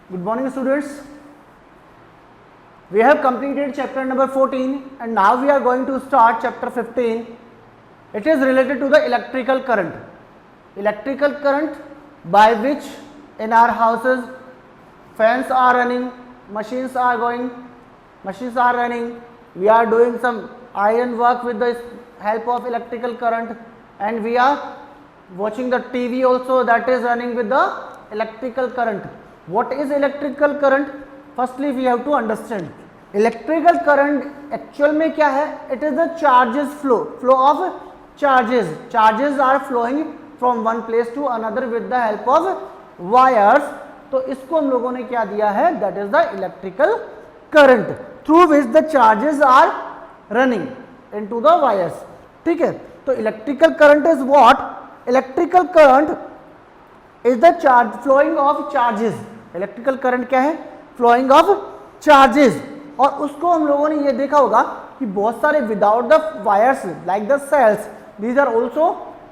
Good morning students. We have completed chapter number 14 and now we are going to start chapter 15. It is related to the electrical current. Electrical current by which in our houses fans are running, machines are running, we are doing some iron work with the help of electrical current, and we are watching the TV also, that is running with the electrical current. What is electrical current? Firstly we have to understand electrical current actual में क्या है. It is the charges flow of charges are flowing from one place to another with the help of wires. तो इसको हम लोगों ने क्या दिया है, that is the electrical current through which the charges are running into the wires. ठीक है, तो electrical current is what? Electrical current is the charge flowing of charges. Electrical current क्या है? Flowing of charges. और उसको हम लोगों ने ये देखा होगा कि बहुत सारे without the wires like the cells, these are also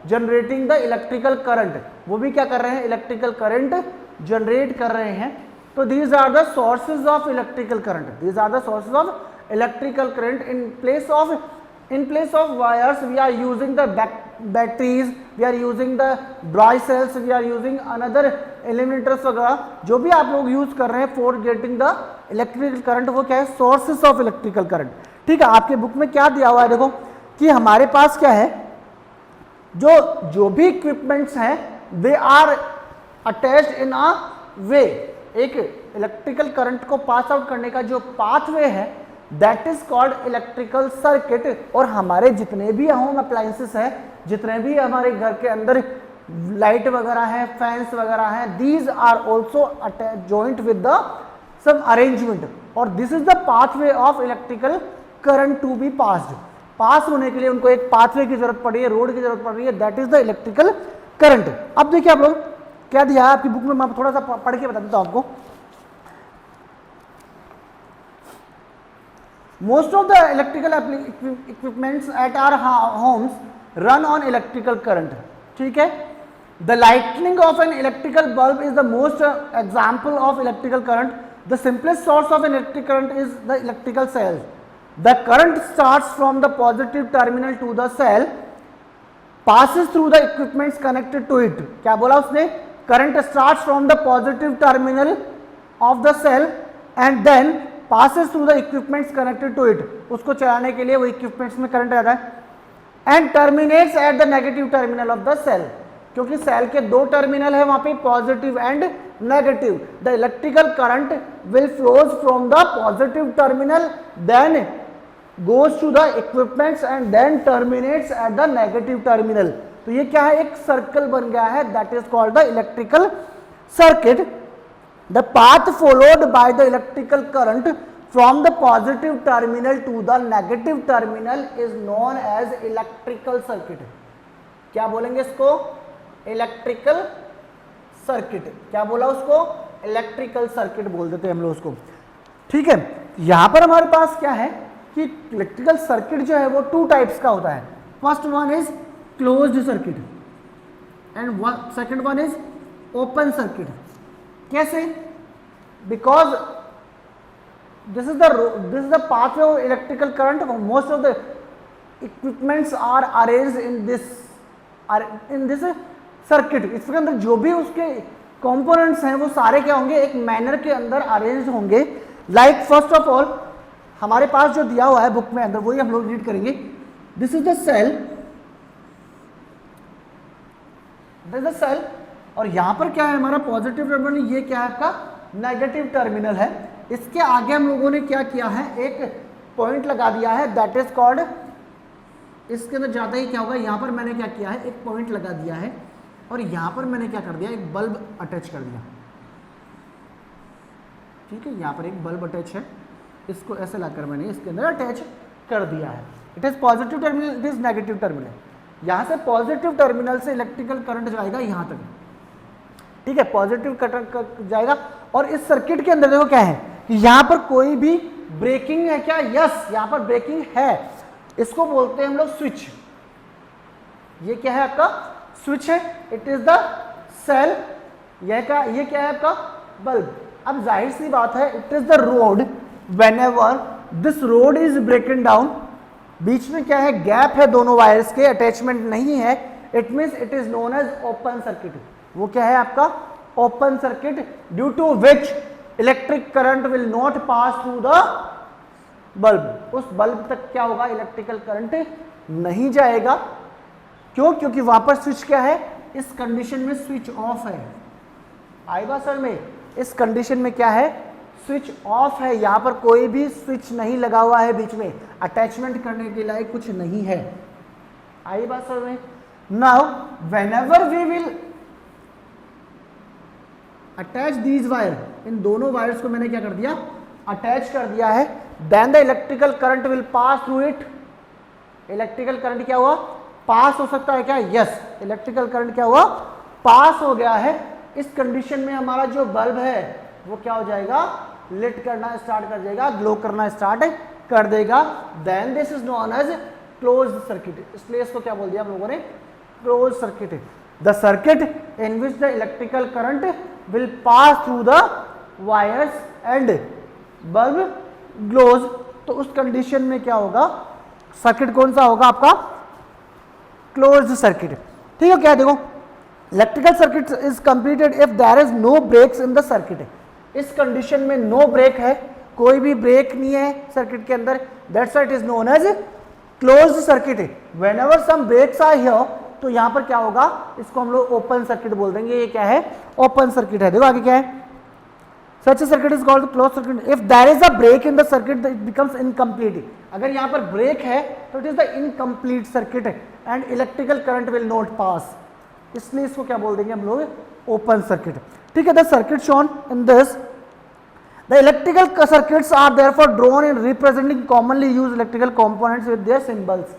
generating the electrical current. वो भी क्या कर रहे हैं? इलेक्ट्रिकल करंट जनरेट कर रहे हैं. तो these are the sources of electrical current. These are the sources of electrical current. In place of wires we are using the batteries, we are using the dry cells, we are using another eliminators वगैरह जो भी आप लोग use कर रहे हैं for getting the electrical current. वो क्या है? Sources of electrical current. ठीक है, आपके बुक में क्या दिया हुआ है देखो कि हमारे पास क्या है, जो भी इक्विपमेंट्स हैं दे आर अटैच्ड इन अ वे. एक इलेक्ट्रिकल करंट को पास आउट करने का जो पाथवे है that is called electrical circuit. और हमारे जितने भी होम अप्लायंसेस है, जितने भी हमारे घर के अंदर लाइट वगैरह है, फैंस वगैरह है, these are also joint with the some arrangement. और this is the pathway of electrical current to be passed. Pass होने के लिए उनको एक पाथवे की जरूरत पड़ रही है, रोड की जरूरत पड़ रही है, that is the electrical current. अब देखिए आप लोग क्या दिया है आपकी बुक में, मैं थोड़ा सा पढ़ के बता देता हूं आपको. Most of the electrical equipments at our homes run on electrical current. ठीक है, the lighting of an electrical bulb is the most example of electrical current. The simplest source of an electric current is the electrical cell. The current starts from the positive terminal to the cell, passes through the equipments connected to it. क्या बोला उसने? Current starts from the positive terminal of the cell and then passes through the equipments connected to it. उसको चलाने के लिए वो equipments में current आता है. And terminates at the negative terminal of the cell. क्योंकि सेल के दो टर्मिनल है वहां पे, positive and negative. The electrical current will flows from the positive terminal, then goes to the equipments and then terminates at the negative terminal. तो ये क्या है? एक सर्कल बन गया है, that is called the electrical circuit. The path followed by the electrical current from the positive terminal to the negative terminal is known as electrical circuit. क्या बोलेंगे इसको? Electrical circuit. क्या बोला उसको? इलेक्ट्रिकल सर्किट बोल देते हैं हम लोग उसको. ठीक है, यहां पर हमारे पास क्या है कि इलेक्ट्रिकल सर्किट जो है वो टू टाइप्स का होता है. First one is closed circuit and second one is open circuit. कैसे? Because this is the pathway of electrical current. Most of the equipments are arranged in this circuit. इसके अंदर जो भी उसके कंपोनेंट्स हैं वो सारे क्या होंगे? एक मैनर के अंदर अरेंज होंगे. लाइक फर्स्ट ऑफ ऑल हमारे पास जो दिया हुआ है बुक में अंदर वही हम लोग रीड करेंगे. This is the cell, this is the cell. और यहां पर क्या है हमारा? Positive terminal. ये क्या है आपका? नेगेटिव टर्मिनल है. इसके आगे हम लोगों ने क्या किया है? एक पॉइंट लगा दिया है, दैट इज कॉल्ड. इसके अंदर जाते ही क्या होगा? यहां पर मैंने क्या किया है? एक पॉइंट लगा दिया है और यहां पर मैंने क्या कर दिया? एक बल्ब अटैच कर दिया. ठीक है, यहां पर एक बल्ब अटैच है, इसको ऐसे लाकर मैंने इसके अंदर अटैच कर दिया है. It is positive terminal, it is negative terminal. यहां से पॉजिटिव टर्मिनल से इलेक्ट्रिकल करंट जाएगा यहां तक. ठीक है, पॉजिटिव करंट जाएगा. और इस सर्किट के अंदर देखो क्या है कि यहां पर कोई भी ब्रेकिंग है क्या? यस, यहां पर ब्रेकिंग है. इसको बोलते हैं हम लोग स्विच. ये क्या है आपका? स्विच है. It is the cell. ये क्या है आपका? बल्ब. अब जाहिर सी बात है, it is the road, whenever this road is broken down, बीच में क्या है, गैप है दोनों वायर्स के, अटैचमेंट नहीं है, it means it is known as open circuit. वो क्या है आपका open circuit, due to which electric current will not pass through the bulb. उस बल्ब तक क्या होगा, इलेक्ट्रिकल करंट नहीं जाएगा। क्यों? क्योंकि वहां पर स्विच क्या है, इस कंडीशन में स्विच ऑफ है। आई बात सर में, इस कंडीशन में क्या है, स्विच ऑफ है, यहां पर कोई भी स्विच नहीं लगा हुआ है, बीच में अटैचमेंट करने के लिए कुछ नहीं है। आई बात सर में। Now whenever we will attach these wire, इन दोनों वायर्स को मैंने क्या कर दिया, अटैच कर दिया है, then the electrical current will pass through it. Electrical current क्या हुआ, पास हो सकता है क्या, यस, इलेक्ट्रिकल करंट क्या हुआ, पास हो गया है। इस कंडीशन में हमारा जो बल्ब है वो क्या हो जाएगा, लिट करना स्टार्ट कर देगा, ग्लो करना स्टार्ट कर देगा। Then this is known as closed circuit. इसलिए इसको क्या बोल दिया हम लोगों ने, close circuit. The circuit in which the electrical current will pass through the wires and bulb glows. तो उस कंडीशन में क्या होगा, सर्किट कौन सा होगा आपका, क्लोज्ड सर्किट। ठीक है, क्या देखो, electrical circuit is completed if there is no breaks in the circuit. इस कंडीशन में नो ब्रेक है, कोई भी ब्रेक नहीं है सर्किट के अंदर, that's why it is known as closed circuit. Whenever some breaks are here, तो यहां पर क्या होगा, इसको हम लोग ओपन सर्किट बोल देंगे। ये क्या है, ओपन सर्किट है। देखो आगे क्या है, such a circuit is called closed circuit if there is a break in the circuit it becomes incomplete. अगर यहां पर ब्रेक है तो it is the incomplete circuit and electrical current will not pass, इसलिए इसको क्या बोल देंगे हम लोग, ओपन सर्किट। ठीक है, the circuit shown in this, the electrical circuits are therefore drawn in representing commonly used electrical components with their symbols.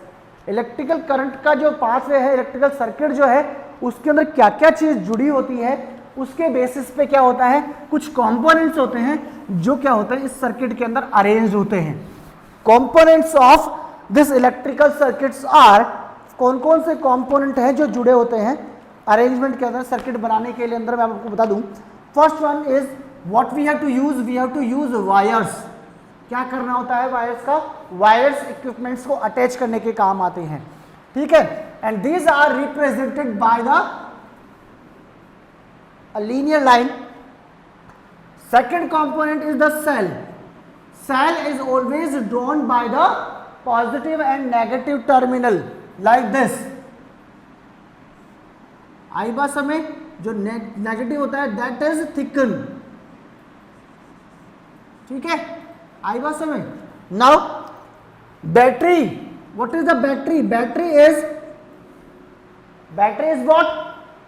Electrical current का जो पाथवे है, इलेक्ट्रिकल सर्किट जो है, उसके अंदर क्या क्या चीज जुड़ी होती है, उसके बेसिस पे क्या होता है, कुछ कंपोनेंट्स होते हैं जो क्या होते हैं इस सर्किट के अंदर अरेंज होते हैं। Components of this electrical circuits are, कौन कौन से कंपोनेंट हैं जो जुड़े होते हैं अरेंजमेंट के अंदर सर्किट बनाने के लिए अंदर, मैं आपको बता दूं। First one is what we have to use wires. क्या करना होता है वायर्स का, वायर्स इक्विपमेंट्स को अटैच करने के काम आते हैं। ठीक है, and these are represented by the a linear line. Second component is the cell. Cell is always drawn by the positive and negative terminal like this. आई बात समय, जो नेगेटिव होता है दैट इज थिकन। ठीक है, आई बात समय। Now battery, what is the battery, battery is what,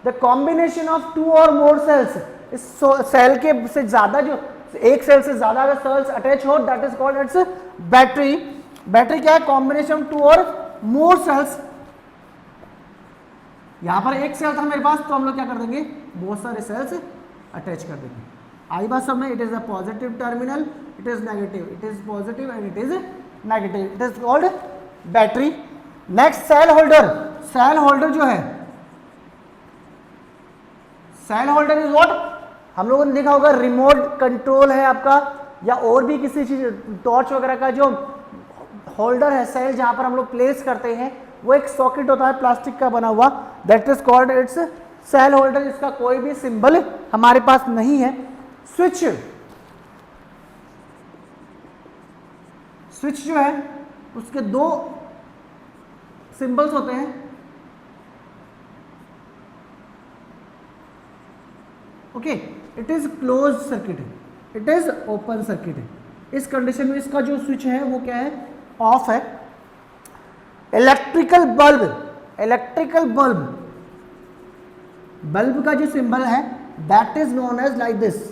the combination of two or more sales. इस सेल के से ज्यादा, जो एक सेल से ज्यादा अगर सेल्स अटैच हो, that is called it's battery. Battery क्या है, combination to or more sales. यहां पर एक सेल था मेरे पास, तो हम लोग क्या कर देंगे, बहुत सारे सेल्स अटैच कर देंगे। आई बात सब में, it is a positive terminal, it is negative, it is positive and it is negative, it is called battery. Next cell holder. Cell holder जो है, सेल होल्डर इज व्हाट, हम लोगों ने देखा होगा रिमोट कंट्रोल है आपका, या और भी किसी चीज, टॉर्च वगैरह का जो होल्डर है, सेल जहां पर हम लोग प्लेस करते हैं, वो एक सॉकेट होता है प्लास्टिक का बना हुआ, that is called its cell holder. इसका कोई भी सिंबल हमारे पास नहीं है। स्विच, स्विच जो है उसके दो सिंबल्स होते हैं। Okay, it is close circuit, it is open circuit. इस कंडीशन में इसका जो स्विच है वो क्या है, ऑफ है। Electrical bulb, electrical bulb, bulb का जो सिंबल है that is known as like this.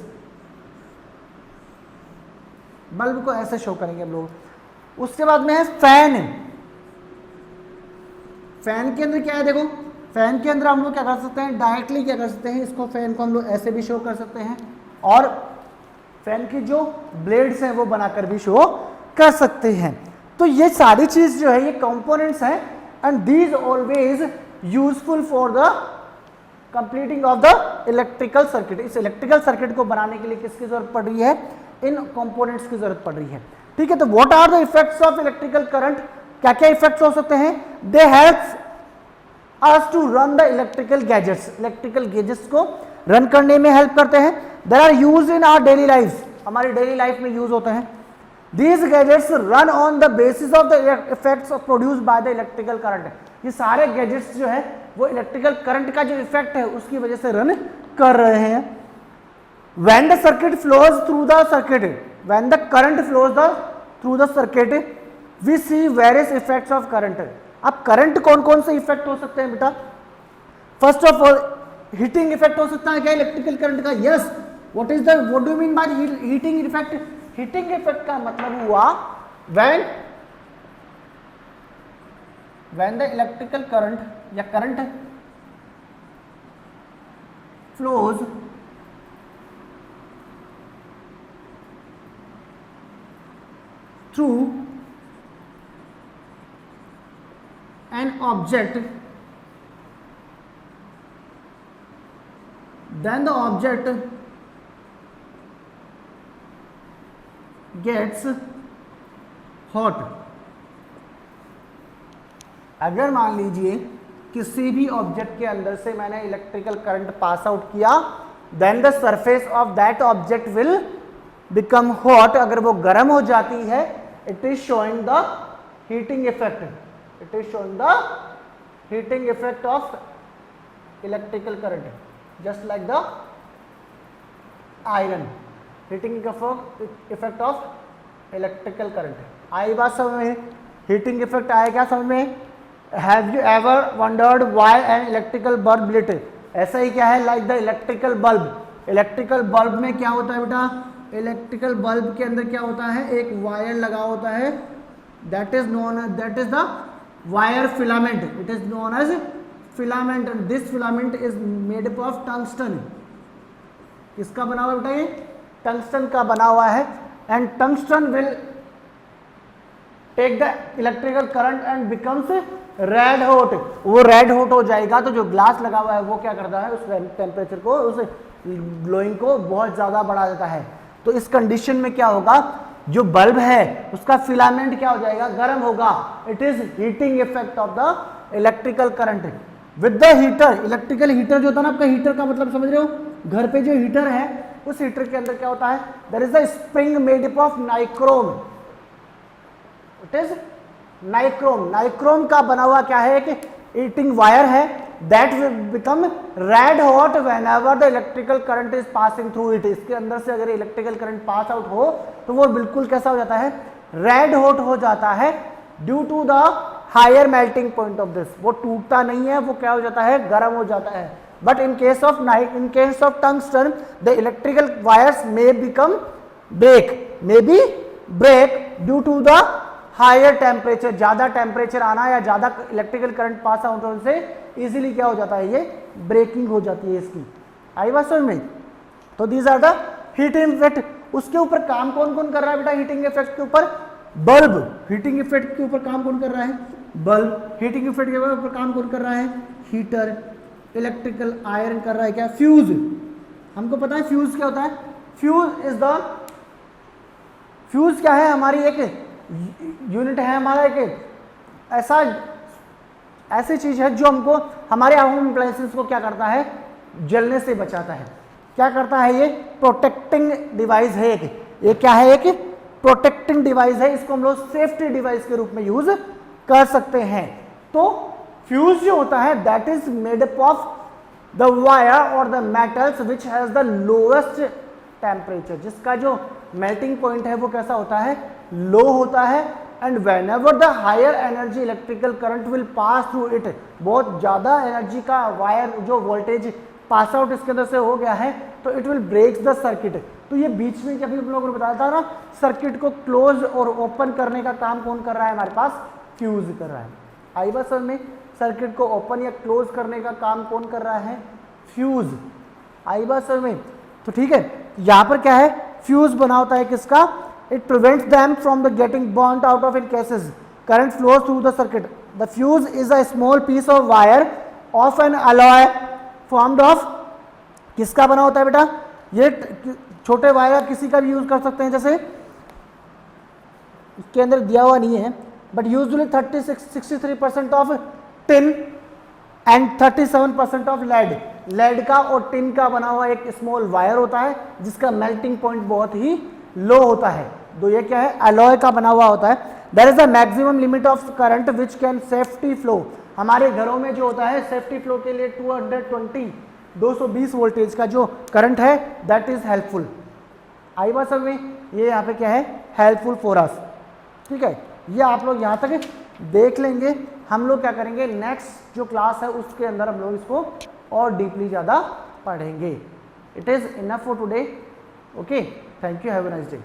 Bulb को ऐसे शो करेंगे हम लोग। उसके बाद में है फैन। फैन के अंदर क्या है, देखो फैन के अंदर हम लोग क्या कर सकते हैं, डायरेक्टली क्या कर सकते हैं, इसको फैन को हम लोग ऐसे भी शो कर सकते हैं, और फैन की जो ब्लेड्स हैं वो बनाकर भी शो कर सकते हैं। तो ये सारी चीज जो है ये कंपोनेंट्स हैं, and these always useful for the completing of the electrical circuit. इस इलेक्ट्रिकल सर्किट को बनाने के लिए किसकी जरूरत पड़ रही है, इन कंपोनेंट्स की जरूरत पड़ रही है। ठीक है, तो what are the effects of electrical current, क्या क्या इफेक्ट्स हो सकते हैं, they helps us to run the electrical gadgets, electrical gadgets को रन करने में हेल्प करते हैं। There are use in our daily life, हमारी डेली लाइफ में यूज होते हैं। These gadgets run on the basis of the effects produced by the electrical current। ये सारे गैजेट्स जो है वो इलेक्ट्रिकल करंट का जो इफेक्ट है उसकी वजह से रन कर रहे हैं। When the circuit flows through the circuit, when the current flows through the circuit, we see various effects of current। अब करंट कौन कौन से इफेक्ट हो सकते हैं बेटा, first of all heating effect हो सकता है क्या इलेक्ट्रिकल करंट का, yes. What do you mean by heating effect, heating effect का मतलब हुआ when the electrical current या current flows through an object, then the object gets hot। अगर मान लीजिए किसी भी ऑब्जेक्ट के अंदर से मैंने इलेक्ट्रिकल करंट पास आउट किया, then the surface of that object will become hot. अगर वो गर्म हो जाती है, it is showing the heating effect, it is showing the heating effect of electrical current, just like the iron, heating effect of electrical current. आई बात समझ में, हीटिंग इफेक्ट आया क्या समझ में। Have you ever wondered why an electrical bulb lit, ऐसा ही क्या है like the electrical bulb. Electrical bulb में क्या होता है बेटा, इलेक्ट्रिकल बल्ब के अंदर क्या होता है, एक वायर लगा होता है, that is the wire filament, it is known as filament. This filament is made up of tungsten. किसका बना हुआ बेटा, ये टंगस्टन का बना हुआ है। And tungsten will take the electrical current and becomes red hot. वो रेड हॉट हो जाएगा तो जो ग्लास लगा हुआ है वो क्या करता है, उस टेम्परेचर को, उस ग्लोइंग को बहुत ज्यादा बढ़ा देता है। तो इस कंडीशन में क्या होगा, जो बल्ब है उसका फिलामेंट क्या हो जाएगा, गर्म होगा। It is heating effect of the electrical current with the heater. Electrical heater जो होता है ना आपका, हीटर का मतलब समझ रहे हो, घर पे जो हीटर है उस हीटर के अंदर क्या होता है, there is a spring made up of nichrome, it is nichrome. Nichrome का बना हुआ क्या है, एक हीटिंग वायर है, that will become red hot whenever the electrical current is passing through it. इसके अंदर से अगर इलेक्ट्रिकल करंट पास आउट हो तो वो बिल्कुल कैसा हो जाता है, रेड हॉट हो जाता है, due to the higher melting point of this. वो टूटता नहीं है, वो क्या हो जाता है, गर्म हो जाता है। But in case of tungsten the electrical wires may become break due to the higher temperature. ज्यादा टेम्परेचर आना या ज्यादा इलेक्ट्रिकल करंट पास आउट होने से इजीली क्या हो जाता है, ये ब्रेकिंग हो जाती है इसकी। आई बात समझ में। तो these are the heating effect. उसके ऊपर काम कौन कौन कर रहा है बेटा, हीटिंग इफेक्ट के ऊपर बल्ब। हीटिंग इफेक्ट के ऊपर काम कौन कर रहा है, बल्ब। हीटिंग इफेक्ट के ऊपर काम कौन कर रहा है, हीटर। इलेक्ट्रिकल आयरन कर रहा है क्या, फ्यूज। हमको पता है फ्यूज क्या होता है, फ्यूज क्या है, हमारी एक यूनिट है, हमारा एक ऐसी चीज है जो हमको हमारे होम अप्लायंसेस को क्या करता है, जलने से बचाता है। क्या करता है, ये प्रोटेक्टिंग डिवाइस है। ये क्या है, एक प्रोटेक्टिंग डिवाइस है। इसको हम लोग सेफ्टी डिवाइस के रूप में यूज कर सकते हैं। तो फ्यूज जो होता है that is made up of the wire और the metals which has the lowest temperature, जिसका जो मेल्टिंग पॉइंट है वो कैसा होता है, लो होता है। And whenever the higher energy electrical current will pass through it, बहुत ज्यादा एनर्जी का वायर जो वोल्टेज पास आउट इसके अंदर से हो गया है तो it will break the circuit. तो ये बीच में जब हम लोगों ने बताया था ना, सर्किट को क्लोज और ओपन करने का काम कौन कर रहा है, हमारे पास फ्यूज कर रहा है। आई बात समझ में, सर्किट को ओपन या क्लोज करने का काम कौन कर रहा है, फ्यूज। आई बात समझ में। तो ठीक है, यहां पर क्या है, फ्यूज बना होता है किसका, it prevents them from the getting burnt out of in cases current flows through the circuit. The fuse is a small piece of wire of an alloy formed of किसका बना होता है बेटा, ये छोटे वायर किसी का भी यूज कर सकते हैं, जैसे इसके अंदर दिया हुआ नहीं है but usually 63% of tin and 37% of lead का और टिन का बना हुआ एक स्मॉल वायर होता है जिसका मेल्टिंग पॉइंट बहुत ही लो होता है। तो ये क्या है, अलॉय का बना हुआ होता है। There is a maximum limit of current which can safety flow. हमारे घरों में जो होता है सेफ्टी फ्लो के लिए 220 वोल्टेज का जो करंट है दैट इज हेल्पफुल। आई बात समझ में, ये यहाँ पे क्या है, हेल्पफुल फॉर अस। ठीक है, ये आप लोग यहाँ तक देख लेंगे। हम लोग क्या करेंगे, नेक्स्ट जो क्लास है उसके अंदर हम लोग इसको और डीपली ज़्यादा पढ़ेंगे। It is enough for today. Okay, thank you, have a nice day.